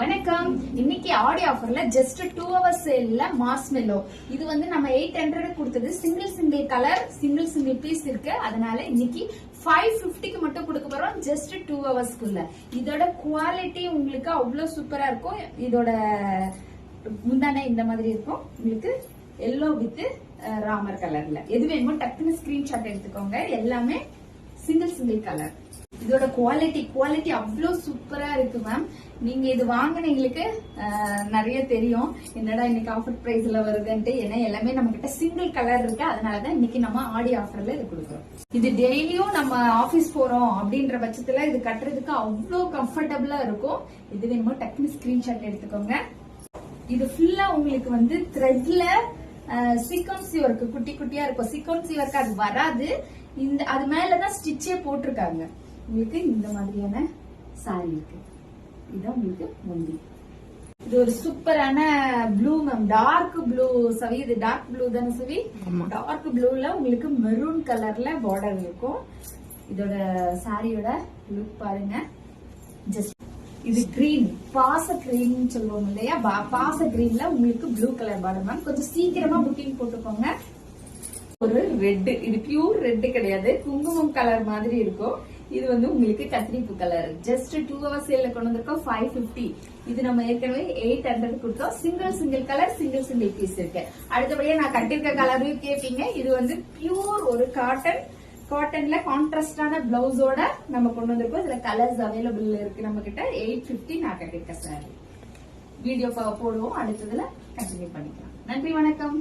வணக்கம். இன்னைக்கு ஆடி ஆஃபர்ல ஜஸ்ட் 2 hours சேல்ல மார்ஷ்மெல்லோ. இது வந்து நம்ம 800 கொடுத்தது. சிங்கிள் கலர் சிங்கிள் பீஸ் இருக்கு. அதனால இன்னைக்கு 550க்கு மட்டும் கொடுக்க போறோம். ஜஸ்ட் 2 hoursக்குள்ள. இதோட குவாலிட்டி உங்களுக்கு அவ்வளவு சூப்பரா இருக்கும். இதோட முந்தானே இந்த மாதிரி இருக்கும். உங்களுக்கு எல்லோ வித் ராமர் கலர்ல எது வேணுமோ டக்குன்னு ஸ்கிரீன்ஷாட் எடுத்துக்கோங்க. எல்லாமே சிங்கிள் கலர். இதோட குவாலிட்டி அவ்வளவு சூப்பரா இருக்கு மேம். நீங்க இது வாங்கினீங்களுக்கு நிறைய தெரியும் என்னடா இன்னைக்கு ஆஃபர் பிரைஸ்ல வருதுன்ட்டு. ஏன்னா எல்லாமே நம்ம கிட்ட சிங்கிள் கலர் இருக்கு. அதனாலதான் இன்னைக்கு நம்ம ஆடி ஆஃபர்ல இது கொடுக்குறோம். இது டெய்லியும் நம்ம ஆபீஸ் போறோம் அப்படின்ற பட்சத்துல இது கட்டுறதுக்கு அவ்வளவு கம்ஃபர்டபுளா இருக்கும். இது வேணுமோ டக்குன்னு ஸ்கிரீன்ஷாட் எடுத்துக்கோங்க. இது ஃபுல்லா உங்களுக்கு வந்து த்ரெட்ல சீக்வன்சி ஒர்க் குட்டி குட்டியா இருக்கும். சீக்வன்சி ஒர்க் அது வராது. இந்த அது மேலதான் ஸ்டிச்சே போட்டிருக்காங்க. உங்களுக்கு இந்த மாதிரியான சாரி இருக்கு. இதான் உங்களுக்கு முந்தி. இது ஒரு சூப்பரான ப்ளூ மேம். டார்க் ப்ளூ சவி. இது டார்க் ப்ளூ தானே சவி? டார்க் ப்ளூல உங்களுக்கு மெரூன் கலர்ல பார்டர் இருக்கும். இதோட சாரியோட லுக் பாருங்க. ஜஸ்ட் இது கிரீன் பாச கிரீன் சொல்லுவோம் இல்லையா? பாச கிரீன்ல உங்களுக்கு ப்ளூ கலர் பார்டர் மேம். கொஞ்சம் சீக்கிரமா புக்கிங் போட்டுக்கோங்க. ஒரு ரெட். இது பியூர் ரெட் கிடையாது, குங்குமம் கலர் மாதிரி இருக்கும். இது வந்து உங்களுக்கு கத்திரிப்பு கலர். ஜஸ்ட் 2 hours சேல்ல கொண்டு வந்திருக்கோம். 550. இது நம்ம ஏற்கனவே 800 கொடுத்தோம். சிங்கிள் கலர் சிங்கிள் பீஸ் இருக்கு. அடுத்தபடியா நான் கட்டிருக்க கலரையும் கேட்பீங்க. இது வந்து பியூர் ஒரு காட்டன்ல கான்ட்ராஸ்டான பிளவுஸோட நம்ம கொண்டு வந்திருக்கோம். இதுல கலர்ஸ் அவைலபிள் இருக்கு நம்ம கிட்ட. 850 நான் கட்டிருக்க சாரி. வீடியோ போடுவோம். அடுத்ததுல கண்டினியூ பண்ணிக்கலாம். நன்றி, வணக்கம்.